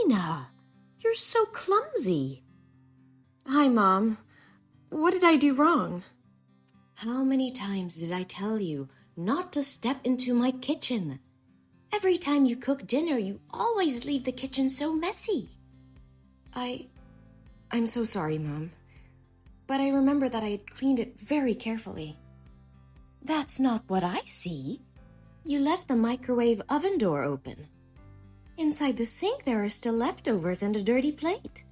Lena, you're so clumsy. Hi, Mom. What did I do wrong? How many times did I tell you not to step into my kitchen? Every time you cook dinner, you always leave the kitchen so messy. I'm so sorry, Mom. But I remember that I had cleaned it very carefully. That's not what I see. You left the microwave oven door open. Inside the sink, there are still leftovers and a dirty plate.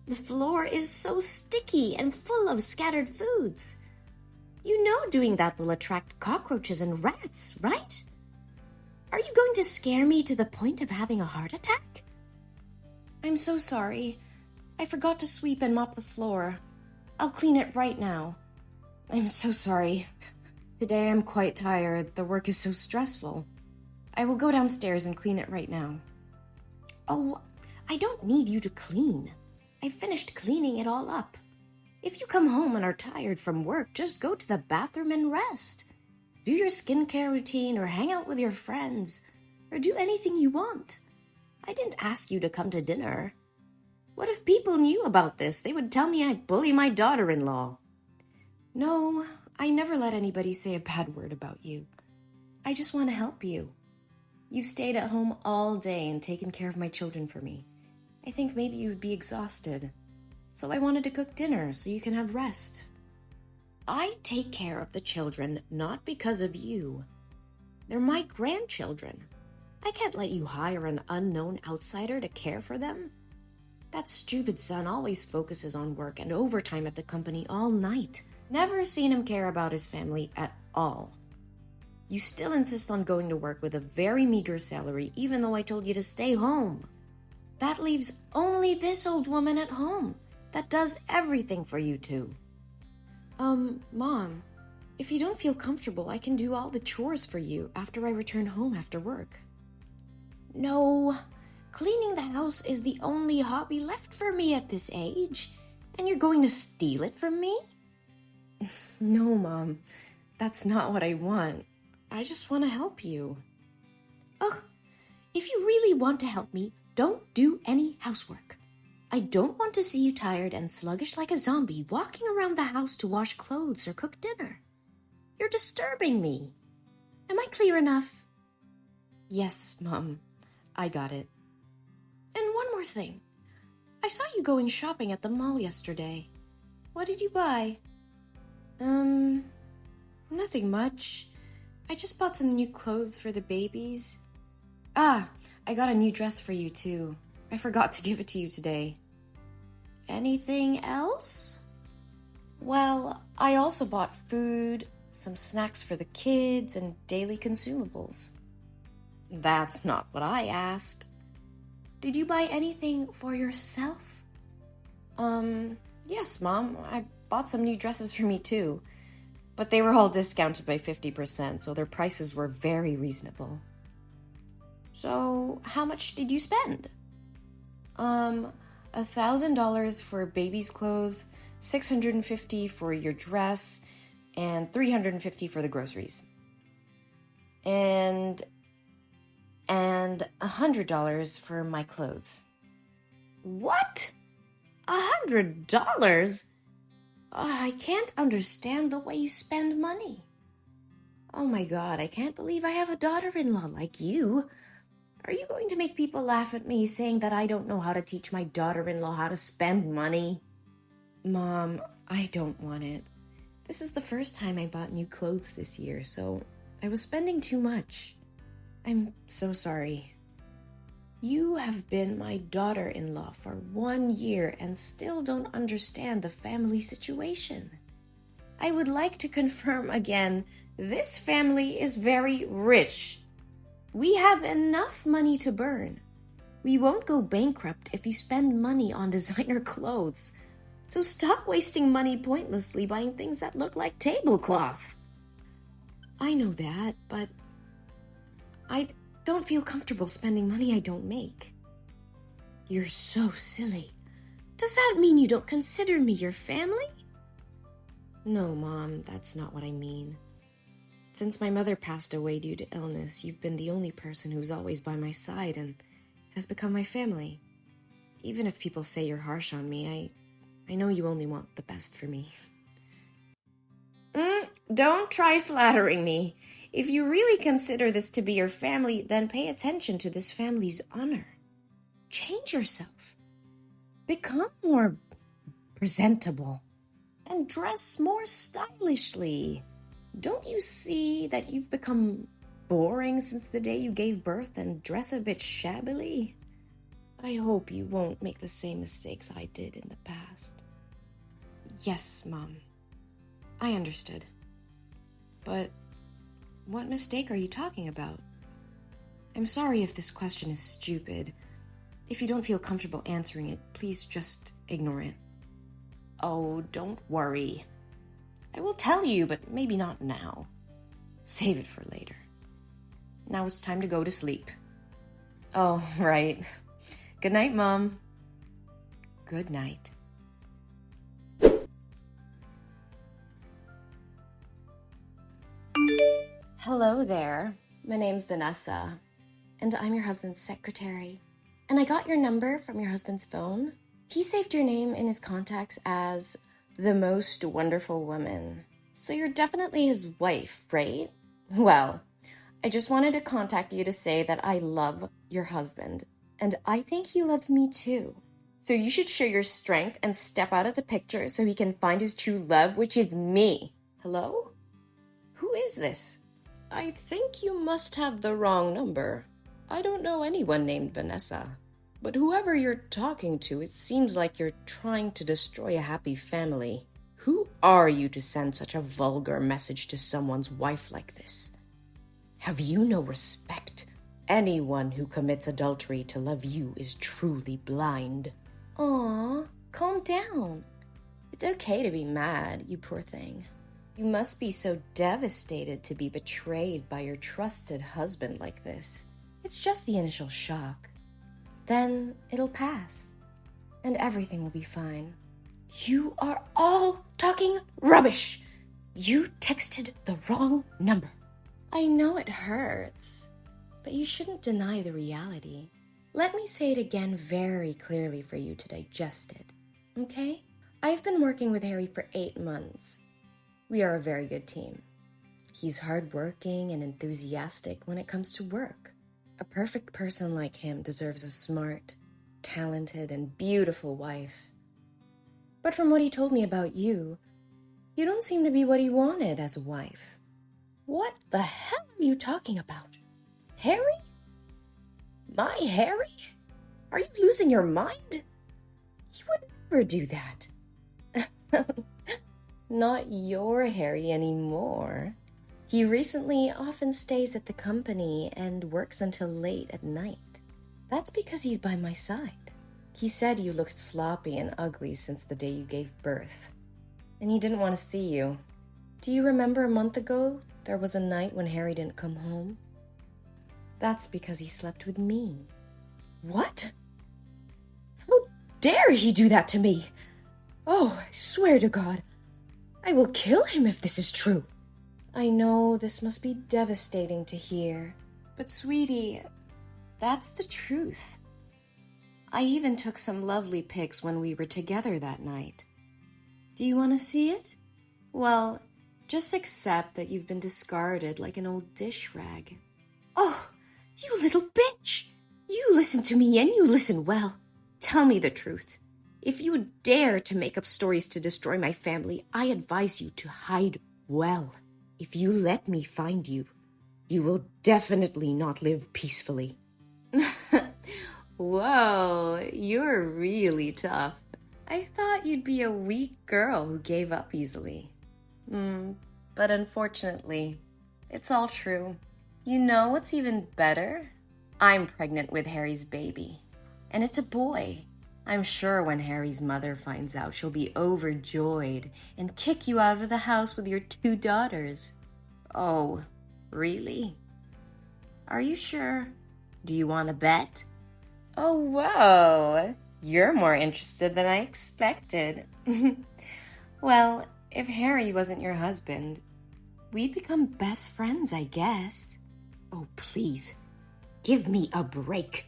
The floor is so sticky and full of scattered foods. You know doing that will attract cockroaches and rats, right? Are you going to scare me to the point of having a heart attack? I'm so sorry. I forgot to sweep and mop the floor. I'll clean it right now. I'm so sorry. Today I'm quite tired. The work is so stressful. I will go downstairs and clean it right now. Oh, I don't need you to clean. I finished cleaning it all up. If you come home and are tired from work, just go to the bathroom and rest. Do your skincare routine or hang out with your friends or do anything you want. I didn't ask you to come to dinner. What if people knew about this? They would tell me I bully my daughter-in-law. No, I never let anybody say a bad word about you. I just want to help you. You've stayed at home all day and taken care of my children for me. I think maybe you would be exhausted. So I wanted to cook dinner so you can have rest. I take care of the children not because of you. They're my grandchildren. I can't let you hire an unknown outsider to care for them. That stupid son always focuses on work and overtime at the company all night. Never seen him care about his family at all. You still insist on going to work with a very meager salary, even though I told you to stay home. That leaves only this old woman at home that does everything for you two. Mom, if you don't feel comfortable, I can do all the chores for you after I return home after work. No, cleaning the house is the only hobby left for me at this age, and you're going to steal it from me? No, Mom, that's not what I want. I just want to help you. Ugh, if you really want to help me, don't do any housework. I don't want to see you tired and sluggish like a zombie walking around the house to wash clothes or cook dinner. You're disturbing me. Am I clear enough? Yes, Mom. I got it. And one more thing. I saw you going shopping at the mall yesterday. What did you buy? Nothing much. I just bought some new clothes for the babies. I got a new dress for you too. I forgot to give it to you today. Anything else? Well, I also bought food, some snacks for the kids, and daily consumables. That's not what I asked. Did you buy anything for yourself? Yes, Mom. I bought some new dresses for me too. But they were all discounted by 50%, so their prices were very reasonable. So, how much did you spend? $1,000 for baby's clothes, $650 for your dress, and $350 for the groceries. And $100 for my clothes. What? $100? I can't understand the way you spend money. Oh my God, I can't believe I have a daughter-in-law like you. Are you going to make people laugh at me saying that I don't know how to teach my daughter-in-law how to spend money? Mom, I don't want it. This is the first time I bought new clothes this year, so I was spending too much. I'm so sorry. You have been my daughter-in-law for 1 year and still don't understand the family situation. I would like to confirm again, this family is very rich. We have enough money to burn. We won't go bankrupt if you spend money on designer clothes. So stop wasting money pointlessly buying things that look like tablecloth. I know that, but I don't feel comfortable spending money I don't make. You're so silly. Does that mean you don't consider me your family? No, Mom, that's not what I mean. Since my mother passed away due to illness, you've been the only person who's always by my side and has become my family. even if people say you're harsh on me, I know you only want the best for me. Don't try flattering me. If you really consider this to be your family, then pay attention to this family's honor. Change yourself. Become more presentable. And dress more stylishly. Don't you see that you've become boring since the day you gave birth and dress a bit shabbily? I hope you won't make the same mistakes I did in the past. Yes, Mom. I understood. But what mistake are you talking about? I'm sorry if this question is stupid. If you don't feel comfortable answering it, please just ignore it. Oh, don't worry. I will tell you, but maybe not now. Save it for later. Now it's time to go to sleep. Oh, right. Good night, Mom. Good night. Hello there. My name's Vanessa, and I'm your husband's secretary. And I got your number from your husband's phone. He saved your name in his contacts as the most wonderful woman. So you're definitely his wife, right? Well, I just wanted to contact you to say that I love your husband, and I think he loves me too. So you should show your strength and step out of the picture so he can find his true love, which is me. Hello? Who is this? I think you must have the wrong number. I don't know anyone named Vanessa. But whoever you're talking to, it seems like you're trying to destroy a happy family. Who are you to send such a vulgar message to someone's wife like this? Have you no respect? Anyone who commits adultery to love you is truly blind. Aw, calm down. It's okay to be mad, you poor thing. You must be so devastated to be betrayed by your trusted husband like this. It's just the initial shock. Then it'll pass, and everything will be fine. You are all talking rubbish. You texted the wrong number. I know it hurts, but you shouldn't deny the reality. Let me say it again very clearly for you to digest it, okay? I've been working with Harry for 8 months. We are a very good team. He's hardworking and enthusiastic when it comes to work. A perfect person like him deserves a smart, talented, and beautiful wife. But from what he told me about you, you don't seem to be what he wanted as a wife. What the hell are you talking about? Harry? My Harry? Are you losing your mind? He would never do that. Not your Harry anymore. He recently often stays at the company and works until late at night. That's because he's by my side. He said you looked sloppy and ugly since the day you gave birth, and he didn't want to see you. Do you remember a month ago there was a night when Harry didn't come home? That's because he slept with me. What? How dare he do that to me? Oh, I swear to God, I will kill him if this is true. I know this must be devastating to hear, but sweetie, that's the truth. I even took some lovely pics when we were together that night. Do you want to see it? Well, just accept that you've been discarded like an old dish rag. Oh, you little bitch! You listen to me and you listen well. Tell me the truth. If you dare to make up stories to destroy my family, I advise you to hide well. If you let me find you, you will definitely not live peacefully. Whoa, you're really tough. I thought you'd be a weak girl who gave up easily. But unfortunately, it's all true. You know what's even better? I'm pregnant with Harry's baby, and it's a boy. I'm sure when Harry's mother finds out, she'll be overjoyed and kick you out of the house with your 2 daughters. Oh, really? Are you sure? Do you want to bet? Oh, whoa! You're more interested than I expected. Well, if Harry wasn't your husband, we'd become best friends, I guess. Oh, please, give me a break.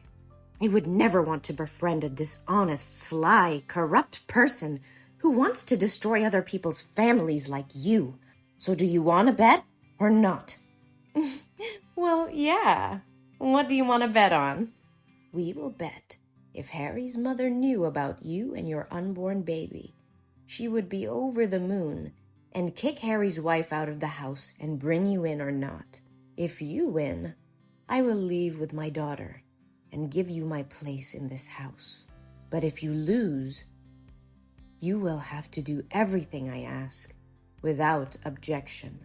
I would never want to befriend a dishonest, sly, corrupt person who wants to destroy other people's families like you. So do you want to bet or not? Well, yeah. What do you want to bet on? We will bet if Harry's mother knew about you and your unborn baby, she would be over the moon and kick Harry's wife out of the house and bring you in or not. If you win, I will leave with my daughter and give you my place in this house. But if you lose, you will have to do everything I ask without objection.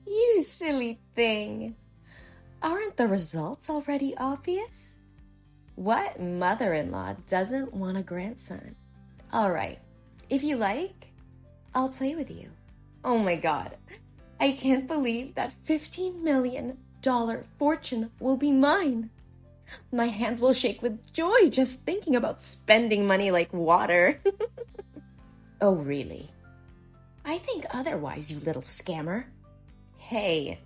You silly thing. Aren't the results already obvious? What mother-in-law doesn't want a grandson? All right, if you like, I'll play with you. Oh my God, I can't believe that $15 million fortune will be mine. My hands will shake with joy just thinking about spending money like water. Oh, really? I think otherwise, you little scammer. Hey,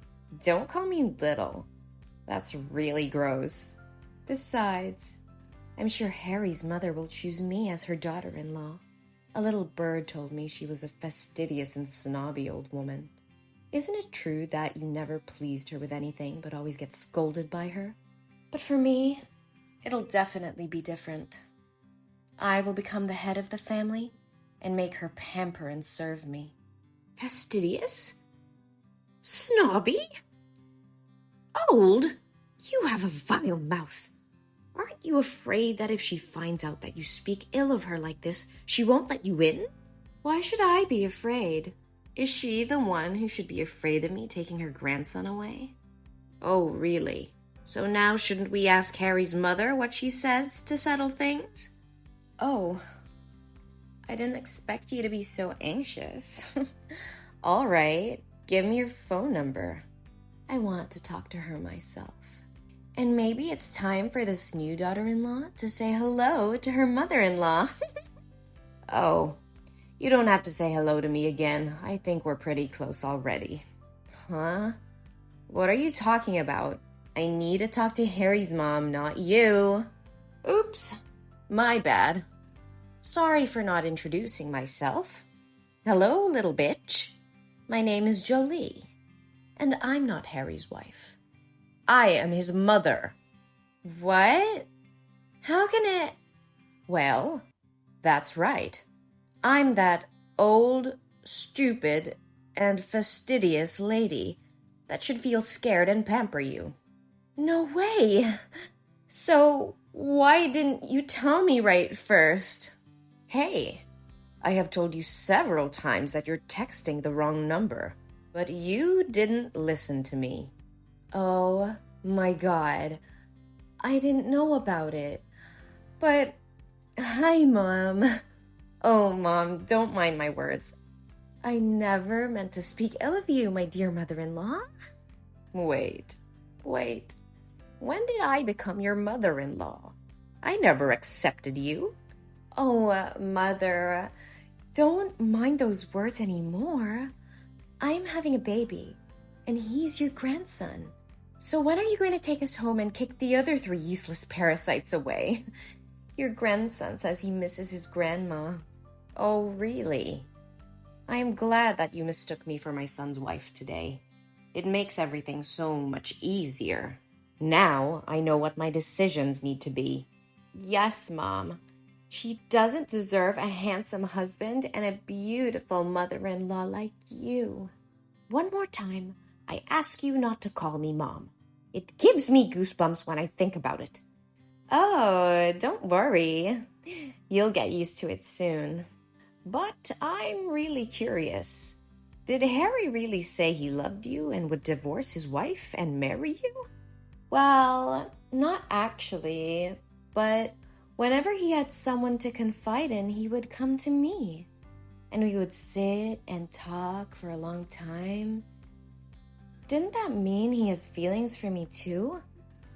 don't call me little. That's really gross. Besides, I'm sure Harry's mother will choose me as her daughter-in-law. A little bird told me she was a fastidious and snobby old woman. Isn't it true that you never pleased her with anything but always get scolded by her? But for me, it'll definitely be different. I will become the head of the family and make her pamper and serve me. Fastidious? Snobby? Old? You have a vile mouth. Aren't you afraid that if she finds out that you speak ill of her like this, she won't let you in? Why should I be afraid? Is she the one who should be afraid of me taking her grandson away? Oh, really? So now shouldn't we ask Harry's mother what she says to settle things? Oh, I didn't expect you to be so anxious. All right, give me your phone number. I want to talk to her myself. And maybe it's time for this new daughter-in-law to say hello to her mother-in-law. Oh, you don't have to say hello to me again. I think we're pretty close already. Huh? What are you talking about? I need to talk to Harry's mom, not you. Oops, my bad. Sorry for not introducing myself. Hello, little bitch. My name is Jolie, and I'm not Harry's wife. I am his mother. What? How can it? Well, that's right. I'm that old, stupid, and fastidious lady that should feel scared and pamper you. No way. So why didn't you tell me right first? Hey, I have told you several times that you're texting the wrong number, but you didn't listen to me. Oh my God, I didn't know about it. But, hi, Mom. Oh, Mom, don't mind my words. I never meant to speak ill of you, my dear mother-in-law. Wait. When did I become your mother-in-law? I never accepted you. Oh, Mother, don't mind those words anymore. I'm having a baby, and he's your grandson. So when are you going to take us home and kick the other 3 useless parasites away? Your grandson says he misses his grandma. Oh, really? I am glad that you mistook me for my son's wife today. It makes everything so much easier. Now I know what my decisions need to be. Yes, Mom. She doesn't deserve a handsome husband and a beautiful mother-in-law like you. One more time, I ask you not to call me Mom. It gives me goosebumps when I think about it. Oh, don't worry. You'll get used to it soon. But I'm really curious. Did Harry really say he loved you and would divorce his wife and marry you? Well, not actually, but whenever he had someone to confide in, he would come to me. And we would sit and talk for a long time. Didn't that mean he has feelings for me too?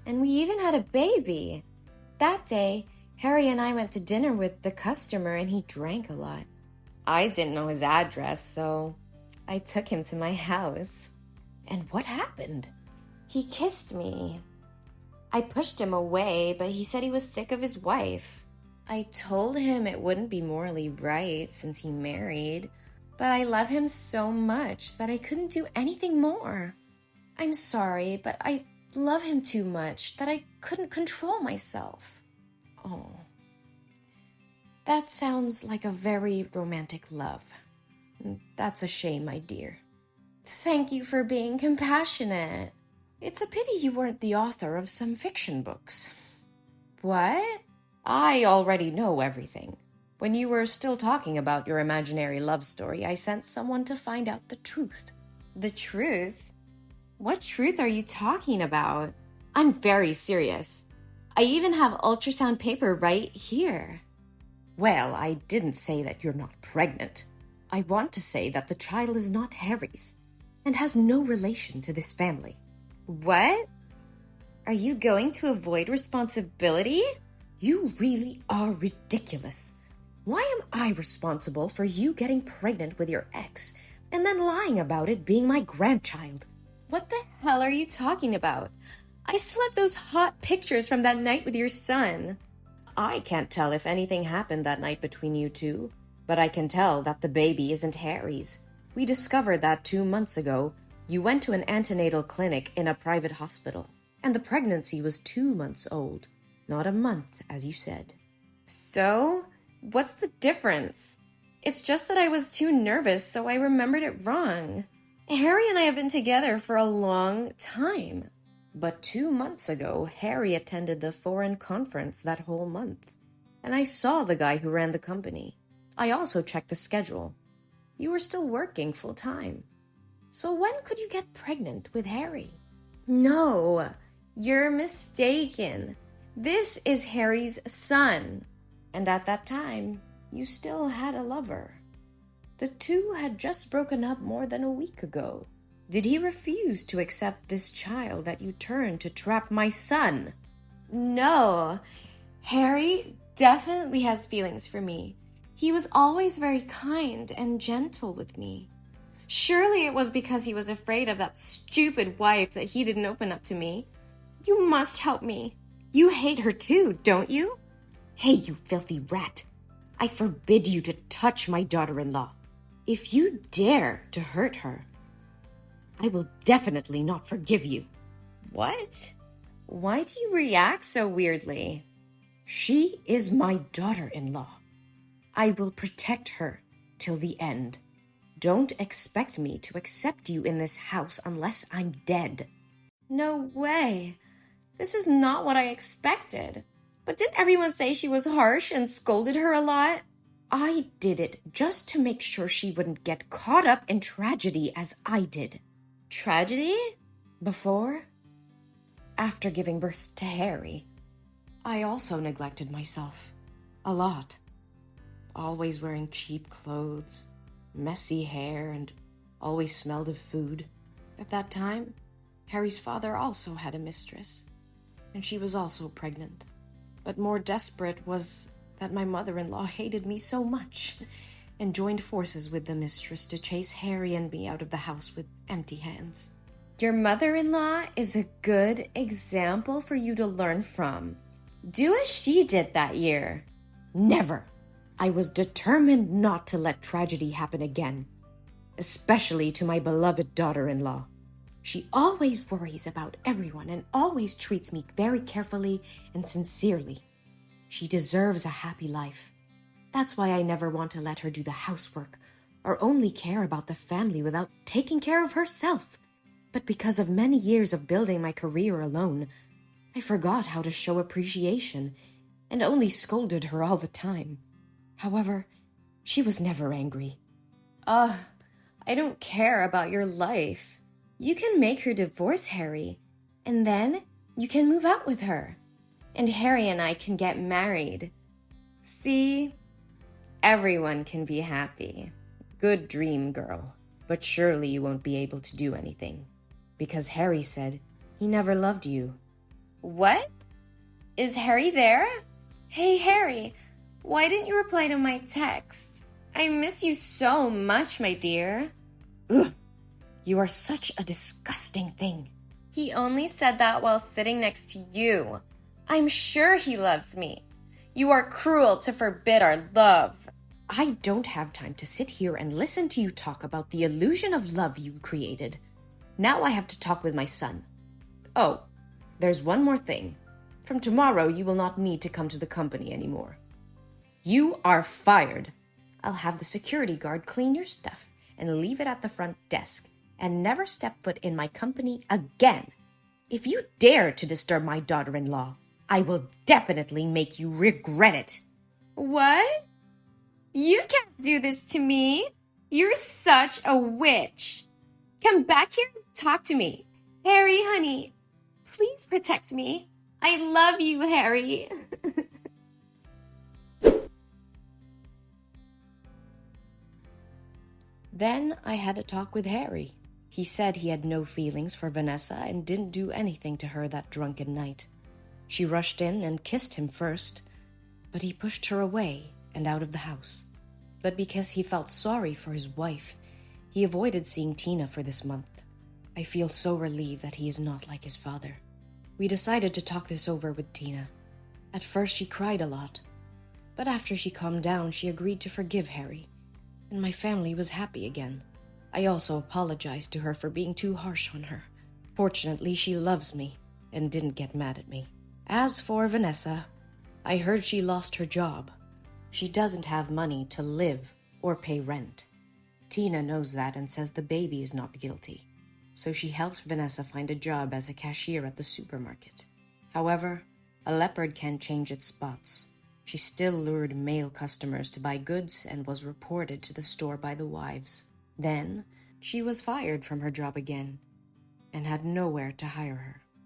And we even had a baby. That day, Harry and I went to dinner with the customer and he drank a lot. I didn't know his address, so I took him to my house. And what happened? He kissed me. I pushed him away, but he said he was sick of his wife. I told him it wouldn't be morally right since he married, but I love him so much that I couldn't do anything more. I'm sorry, but I love him too much that I couldn't control myself. Oh, that sounds like a very romantic love. That's a shame, my dear. Thank you for being compassionate. It's a pity you weren't the author of some fiction books. What? I already know everything. When you were still talking about your imaginary love story, I sent someone to find out the truth. The truth? What truth are you talking about? I'm very serious. I even have ultrasound paper right here. Well, I didn't say that you're not pregnant. I want to say that the child is not Harry's and has no relation to this family. What? Are you going to avoid responsibility? You really are ridiculous. Why am I responsible for you getting pregnant with your ex and then lying about it being my grandchild? What the hell are you talking about? I still have those hot pictures from that night with your son. I can't tell if anything happened that night between you two, but I can tell that the baby isn't Harry's. We discovered that 2 months ago. You went to an antenatal clinic in a private hospital, and the pregnancy was 2 months old, not a month, as you said. So, what's the difference? It's just that I was too nervous, so I remembered it wrong. Harry and I have been together for a long time. But 2 months ago, Harry attended the foreign conference that whole month, and I saw the guy who ran the company. I also checked the schedule. You were still working full time. So when could you get pregnant with Harry? No, you're mistaken. This is Harry's son. And at that time, you still had a lover. The two had just broken up more than a week ago. Did he refuse to accept this child that you turned to trap my son? No, Harry definitely has feelings for me. He was always very kind and gentle with me. Surely it was because he was afraid of that stupid wife that he didn't open up to me. You must help me. You hate her too, don't you? Hey, you filthy rat. I forbid you to touch my daughter-in-law. If you dare to hurt her, I will definitely not forgive you. What? Why do you react so weirdly? She is my daughter-in-law. I will protect her till the end. Don't expect me to accept you in this house unless I'm dead. No way. This is not what I expected. But didn't everyone say she was harsh and scolded her a lot? I did it just to make sure she wouldn't get caught up in tragedy as I did. Tragedy? Before? After giving birth to Harry, I also neglected myself. A lot. Always wearing cheap clothes, messy hair, and always smelled of food. At that time, Harry's father also had a mistress, and she was also pregnant. But more desperate was that my mother-in-law hated me so much and joined forces with the mistress to chase Harry and me out of the house with empty hands. Your mother-in-law is a good example for you to learn from. Do as she did that year. Never. I was determined not to let tragedy happen again, especially to my beloved daughter-in-law. She always worries about everyone and always treats me very carefully and sincerely. She deserves a happy life. That's why I never want to let her do the housework or only care about the family without taking care of herself. But because of many years of building my career alone, I forgot how to show appreciation and only scolded her all the time. However, she was never angry. I don't care about your life. You can make her divorce Harry, and then you can move out with her. And Harry and I can get married. See? Everyone can be happy. Good dream, girl. But surely you won't be able to do anything. Because Harry said he never loved you. What? Is Harry there? Hey, Harry, why didn't you reply to my text? I miss you so much, my dear. Ugh, you are such a disgusting thing. He only said that while sitting next to you. I'm sure he loves me. You are cruel to forbid our love. I don't have time to sit here and listen to you talk about the illusion of love you created. Now I have to talk with my son. Oh, there's one more thing. From tomorrow, you will not need to come to the company anymore. You are fired. I'll have the security guard clean your stuff and leave it at the front desk, and never step foot in my company again. If you dare to disturb my daughter-in-law, I will definitely make you regret it. What? You can't do this to me. You're such a witch. Come back here and talk to me. Harry, honey, please protect me. I love you, Harry. Then I had a talk with Harry. He said he had no feelings for Vanessa and didn't do anything to her that drunken night. She rushed in and kissed him first, but he pushed her away and out of the house. But because he felt sorry for his wife, he avoided seeing Tina for this month. I feel so relieved that he is not like his father. We decided to talk this over with Tina. At first she cried a lot, but after she calmed down, she agreed to forgive Harry, and my family was happy again. I also apologized to her for being too harsh on her. Fortunately, she loves me and didn't get mad at me. As for Vanessa, I heard she lost her job. She doesn't have money to live or pay rent. Tina knows that and says the baby is not guilty, so she helped Vanessa find a job as a cashier at the supermarket. However, a leopard can't change its spots. She still lured male customers to buy goods and was reported to the store by the wives. Then, she was fired from her job again and had nowhere to hire her.